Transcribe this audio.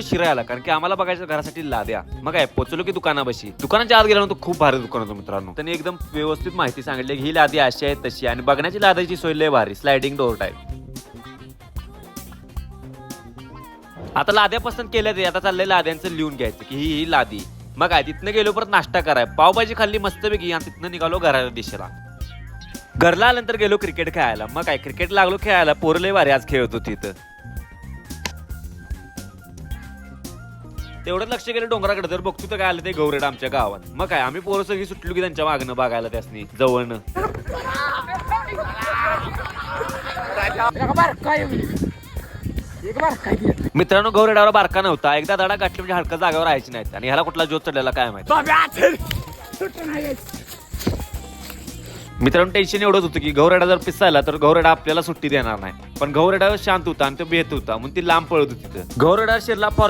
शिरायला, कारण की आम्हाला बघायचं घरासाठी लाद्या. मग काय पोचलो की दुकानापाशी. दुकानाच्या आत गेल्यानंतर खूप भारी दुकान होतं मित्रांनो. त्यांनी एकदम व्यवस्थित माहिती सांगितली की ही लादी अशी आहे तशी, आणि बघण्याची लादाची सोय लय भारी, स्लायडिंग डोर टाईप. आता लाद्या पसंत केल्या ते, आता चाललंय लाद्यांचं लिहून घ्यायचं की ही लादी. मग काय तिथनं गेलो परत नाश्ता कराय, पावभाजी खाल्ली मस्तपैकी, आणि तिथनं निघालो घराच्या दिशेला. घरला आल्यानंतर गेलो क्रिकेट खेळायला. मग काय क्रिकेट लागलो खेळायला, पोरं लय भारी आज खेळत होती तिथं. तेवढंच लक्ष गेलं डोंगराकडे, तर बघतो तर काय आलं ते गौरेड आमच्या गावात. मग काय आम्ही पोरं सगळी सुटलो की त्यांच्या मागणं बघायला, त्यासनी जवळनं. मित्रांनो गौरेडावर बारका नव्हता, एकदा दडा गाठली म्हणजे हडका जागेवर राहायची नाहीत, आणि ह्याला कुठला जोत चढलेला काय माहिती. मित्रांनो टेन्शन एवढंच होतं की गौरेडा जर पिसायला तर गौरेडा आपल्याला सुट्टी देणार नाही, पण गौरेडा शांत होता आणि तो बेत होता, म्हणून ती लांब पळत होती. गौरेडा शिरला